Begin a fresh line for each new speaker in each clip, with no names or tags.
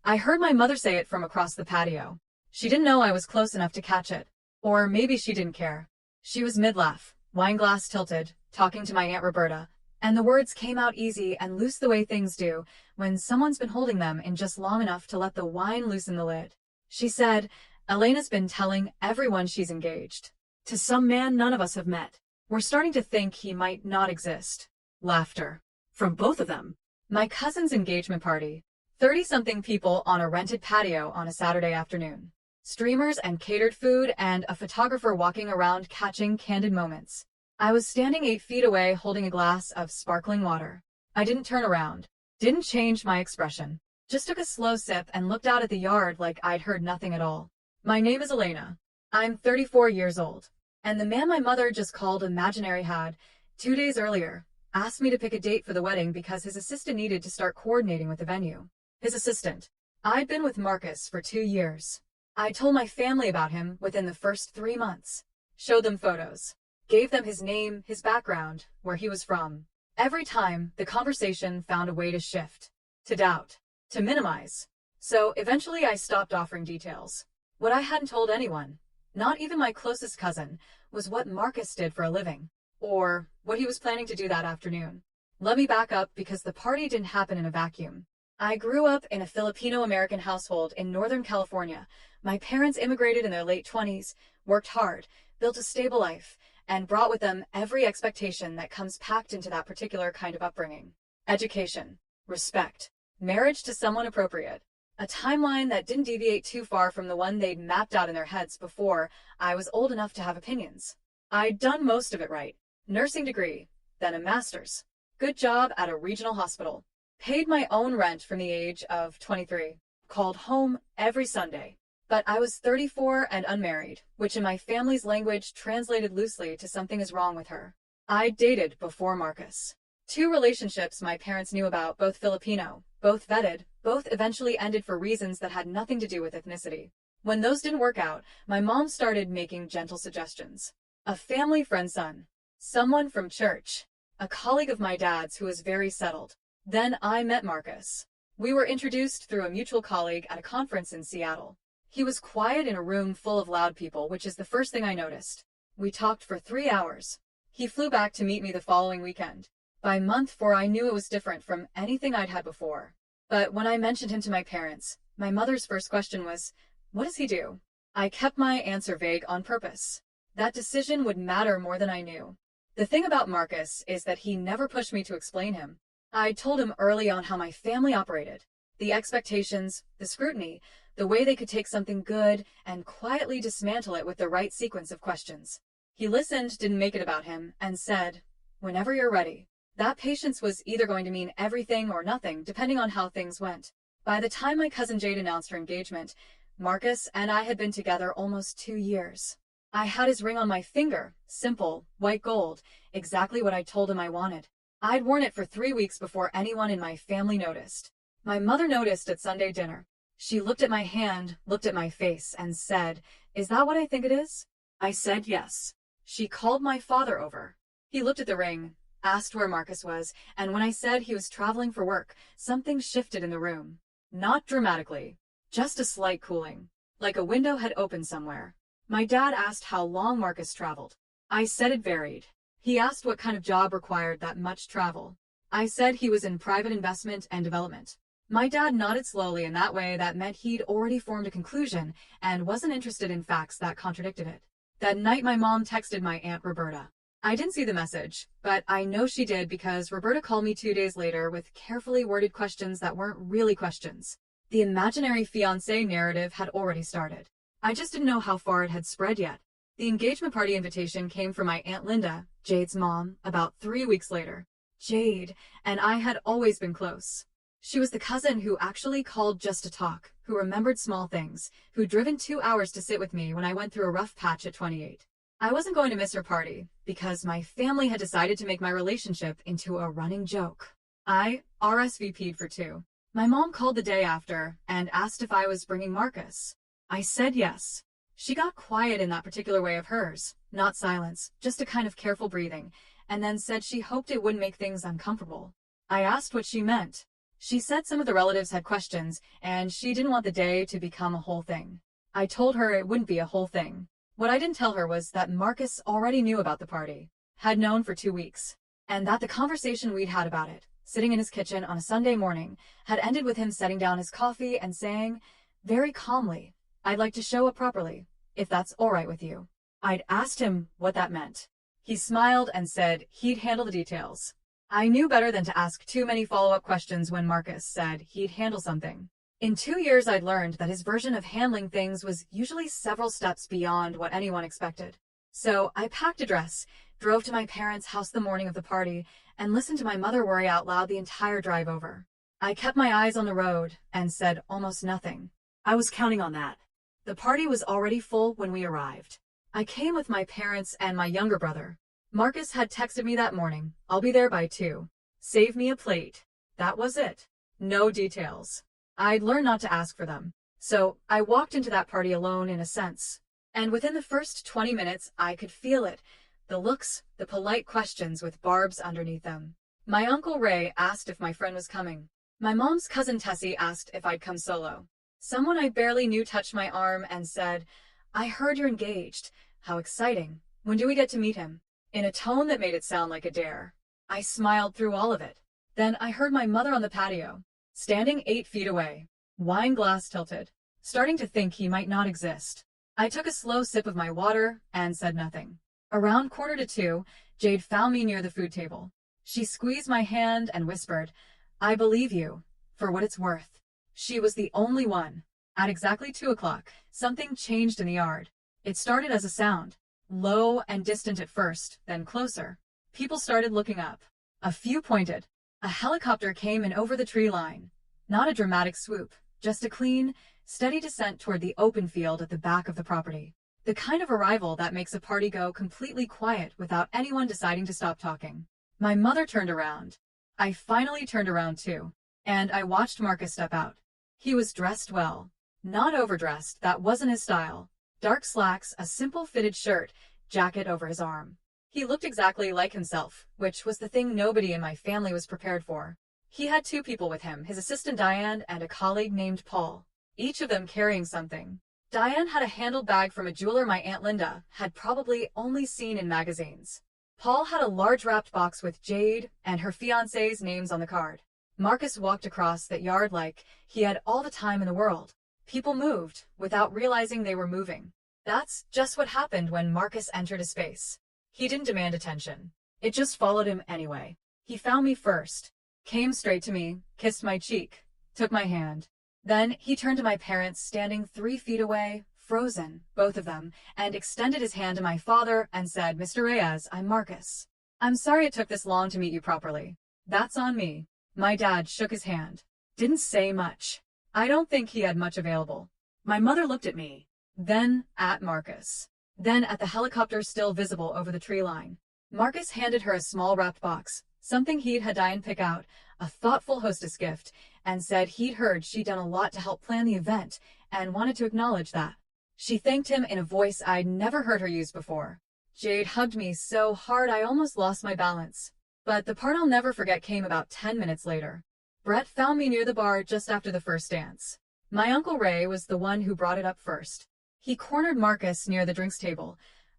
I heard my mother say it from across the patio. She didn't know I was close enough to catch it. Or maybe she didn't care. She was mid-laugh, wine glass tilted, talking to my Aunt Roberta, and the words came out easy and loose the way things do when someone's been holding them in just long enough to let the wine loosen the lid. She said, Elena's been telling everyone she's engaged. To some man none of us have met. We're starting to think he might not exist. Laughter. From both of them. My cousin's engagement party. 30-something people on a rented patio on a Saturday afternoon. Streamers and catered food and a photographer walking around catching candid moments. I was standing 8 feet away holding a glass of sparkling water. I didn't turn around. Didn't change my expression. Just took a slow sip and looked out at the yard like I'd heard nothing at all. My name is Elena. I'm 34 years old. And the man my mother just called imaginary had, 2 days earlier, asked me to pick a date for the wedding because his assistant needed to start coordinating with the venue. His assistant. I'd been with Marcus for 2 years. I told my family about him within the first 3 months. Showed them photos. Gave them his name, his background, where he was from. Every time, the conversation found a way to shift. To doubt. To minimize. So eventually I stopped offering details. What I hadn't told anyone, not even my closest cousin, was what Marcus did for a living. Or what he was planning to do that afternoon. Let me back up because the party didn't happen in a vacuum. I grew up in a Filipino-American household in Northern California. My parents immigrated in their late 20s, worked hard, built a stable life, and brought with them every expectation that comes packed into that particular kind of upbringing. Education, respect, marriage to someone appropriate, a timeline that didn't deviate too far from the one they'd mapped out in their heads before I was old enough to have opinions. I'd done most of it right. Nursing degree, then a master's. Good job at a regional hospital. Paid my own rent from the age of 23. Called home every Sunday. But I was 34 and unmarried, which in my family's language translated loosely to something is wrong with her. I dated before Marcus. 2 relationships my parents knew about, both Filipino, both vetted, both eventually ended for reasons that had nothing to do with ethnicity. When those didn't work out, my mom started making gentle suggestions. A family friend's son. Someone from church. A colleague of my dad's who was very settled. Then I met Marcus. We were introduced through a mutual colleague at a conference in Seattle. He was quiet in a room full of loud people, which is the first thing I noticed. We talked for 3 hours. He flew back to meet me the following weekend. By month 4 I knew it was different from anything I'd had before. But when I mentioned him to my parents, my mother's first question was, "What does he do?" I kept my answer vague on purpose. That decision would matter more than I knew. The thing about Marcus is that he never pushed me to explain him. I told him early on how my family operated. The expectations, the scrutiny, the way they could take something good and quietly dismantle it with the right sequence of questions. He listened, didn't make it about him, and said, "Whenever you're ready." That patience was either going to mean everything or nothing, depending on how things went. By the time my cousin Jade announced her engagement, Marcus and I had been together almost 2 years. I had his ring on my finger, simple, white gold, exactly what I told him I wanted. I'd worn it for 3 weeks before anyone in my family noticed. My mother noticed at Sunday dinner. She looked at my hand, looked at my face, and said, "Is that what I think it is?" I said yes. She called my father over. He looked at the ring, asked where Marcus was, and when I said he was traveling for work, something shifted in the room. Not dramatically, just a slight cooling, like a window had opened somewhere. My dad asked how long Marcus traveled. I said it varied. He asked what kind of job required that much travel. I said he was in private investment and development. My dad nodded slowly in that way that meant he'd already formed a conclusion and wasn't interested in facts that contradicted it. That night my mom texted my Aunt Roberta. I didn't see the message, but I know she did because Roberta called me 2 days later with carefully worded questions that weren't really questions. The imaginary fiancé narrative had already started. I just didn't know how far it had spread yet. The engagement party invitation came from my Aunt Linda, Jade's mom, about 3 weeks later. Jade and I had always been close. She was the cousin who actually called just to talk, who remembered small things, who'd driven 2 hours to sit with me when I went through a rough patch at 28. I wasn't going to miss her party, because my family had decided to make my relationship into a running joke. I RSVP'd for 2. My mom called the day after and asked if I was bringing Marcus. I said yes. She got quiet in that particular way of hers, not silence, just a kind of careful breathing, and then said she hoped it wouldn't make things uncomfortable. I asked what she meant. She said some of the relatives had questions, and she didn't want the day to become a whole thing. I told her it wouldn't be a whole thing. What I didn't tell her was that Marcus already knew about the party, had known for 2 weeks, and that the conversation we'd had about it, sitting in his kitchen on a Sunday morning, had ended with him setting down his coffee and saying, very calmly, "I'd like to show up properly, if that's all right with you." I'd asked him what that meant. He smiled and said he'd handle the details. I knew better than to ask too many follow-up questions when Marcus said he'd handle something. In 2 years, I'd learned that his version of handling things was usually several steps beyond what anyone expected. So I packed a dress, drove to my parents' house the morning of the party, and listened to my mother worry out loud the entire drive over. I kept my eyes on the road and said almost nothing. I was counting on that. The party was already full when we arrived. I came with my parents and my younger brother. Marcus had texted me that morning, "I'll be there by 2. Save me a plate." That was it. No details. I'd learned not to ask for them. So I walked into that party alone in a sense. And within the first 20 minutes, I could feel it. The looks, the polite questions with barbs underneath them. My Uncle Ray asked if my friend was coming. My mom's cousin Tessie asked if I'd come solo. Someone I barely knew touched my arm and said, "I heard you're engaged. How exciting. When do we get to meet him?" In a tone that made it sound like a dare. I smiled through all of it. Then I heard my mother on the patio, standing 8 feet away, wine glass tilted, starting to think he might not exist. I took a slow sip of my water and said nothing. Around 1:45, Jade found me near the food table. She squeezed my hand and whispered, "I believe you, for what it's worth." She was the only one. At exactly 2 o'clock, something changed in the yard. It started as a sound. Low and distant at first, then closer. People started looking up. A few pointed. A helicopter came in over the tree line. Not a dramatic swoop, just a clean, steady descent toward the open field at the back of the property. The kind of arrival that makes a party go completely quiet without anyone deciding to stop talking. My mother turned around. I finally turned around too, and I watched Marcus step out. He was dressed well. Not overdressed, that wasn't his style. Dark slacks, a simple fitted shirt, jacket over his arm. He looked exactly like himself, which was the thing nobody in my family was prepared for. He had 2 people with him, his assistant Diane and a colleague named Paul, each of them carrying something. Diane had a handled bag from a jeweler my Aunt Linda had probably only seen in magazines. Paul had a large wrapped box with Jade and her fiancé's names on the card. Marcus walked across that yard like he had all the time in the world. People moved without realizing they were moving. That's just what happened when Marcus entered a space. He didn't demand attention. It just followed him anyway. He found me first, came straight to me, kissed my cheek, took my hand. Then he turned to my parents standing 3 feet away, frozen, both of them, and extended his hand to my father and said, "Mr. Reyes, I'm Marcus. I'm sorry it took this long to meet you properly. That's on me." My dad shook his hand. Didn't say much. I don't think he had much available. My mother looked at me, then at Marcus, then at the helicopter still visible over the tree line. Marcus handed her a small wrapped box, something he'd had Diane pick out, a thoughtful hostess gift, and said he'd heard she'd done a lot to help plan the event and wanted to acknowledge that. She thanked him in a voice I'd never heard her use before. Jade hugged me so hard I almost lost my balance. But the part I'll never forget came about 10 minutes later. Brett found me near the bar just after the first dance. My Uncle Ray was the one who brought it up first. He cornered Marcus near the drinks table.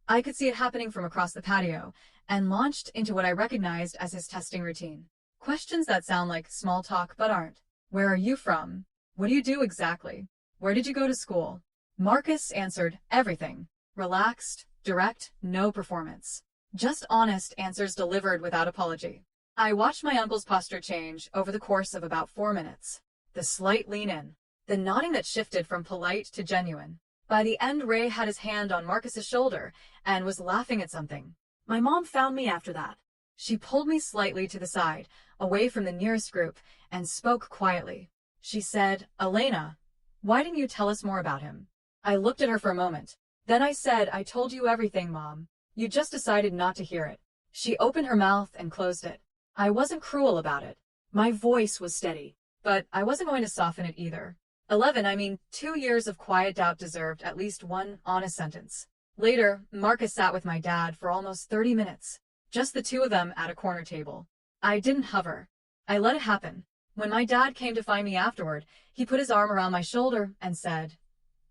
I could see it happening from across the patio, and launched into what I recognized as his testing routine. Questions that sound like small talk but aren't. Where are you from? What do you do exactly? Where did you go to school? Marcus answered everything. Relaxed, direct, no performance. Just honest answers delivered without apology. I watched my uncle's posture change over the course of about 4 minutes. The slight lean in, the nodding that shifted from polite to genuine. By the end, Ray had his hand on Marcus's shoulder and was laughing at something. My mom found me after that. She pulled me slightly to the side, away from the nearest group, and spoke quietly. She said, "Elena, why didn't you tell us more about him?" I looked at her for a moment. Then I said, "I told you everything, Mom. You just decided not to hear it." She opened her mouth and closed it. I wasn't cruel about it. My voice was steady, but I wasn't going to soften it either. 2 years of quiet doubt deserved at least one honest sentence. Later, Marcus sat with my dad for almost 30 minutes. Just the 2 of them at a corner table. I didn't hover. I let it happen. When my dad came to find me afterward, he put his arm around my shoulder and said,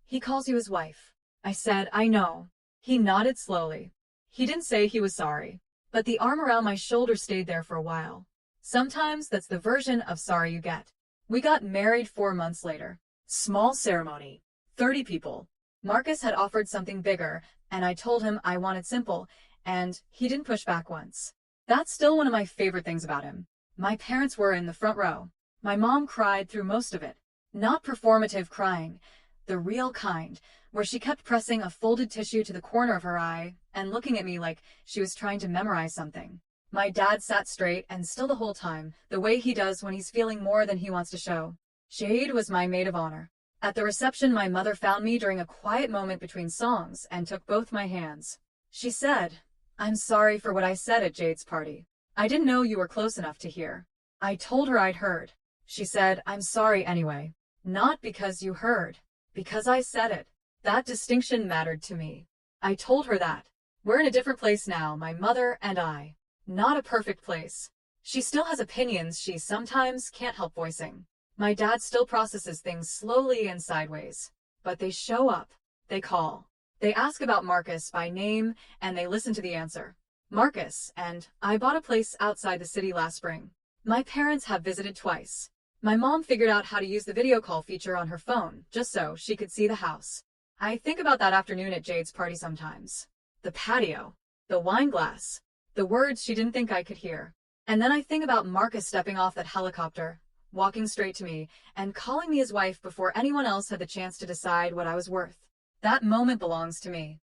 "He calls you his wife." I said, "I know." He nodded slowly. He didn't say he was sorry, but the arm around my shoulder stayed there for a while. Sometimes that's the version of sorry you get. We got married 4 months later. Small ceremony. 30 people. Marcus had offered something bigger, and I told him I wanted simple, and he didn't push back once. That's still one of my favorite things about him. My parents were in the front row. My mom cried through most of it. Not performative crying, the real kind, where she kept pressing a folded tissue to the corner of her eye and looking at me like she was trying to memorize something. My dad sat straight and still the whole time, the way he does when he's feeling more than he wants to show. Jade was my maid of honor. At the reception, my mother found me during a quiet moment between songs and took both my hands. She said, "I'm sorry for what I said at Jade's party. I didn't know you were close enough to hear." I told her I'd heard. She said, "I'm sorry anyway. Not because you heard. Because I said it." That distinction mattered to me. I told her that. We're in a different place now, my mother and I. Not a perfect place. She still has opinions she sometimes can't help voicing. My dad still processes things slowly and sideways. But they show up. They call. They ask about Marcus by name, and they listen to the answer. Marcus and I bought a place outside the city last spring. My parents have visited twice. My mom figured out how to use the video call feature on her phone, just so she could see the house. I think about that afternoon at Jade's party sometimes. The patio. The wine glass. The words she didn't think I could hear. And then I think about Marcus stepping off that helicopter, walking straight to me, and calling me his wife before anyone else had the chance to decide what I was worth. That moment belongs to me.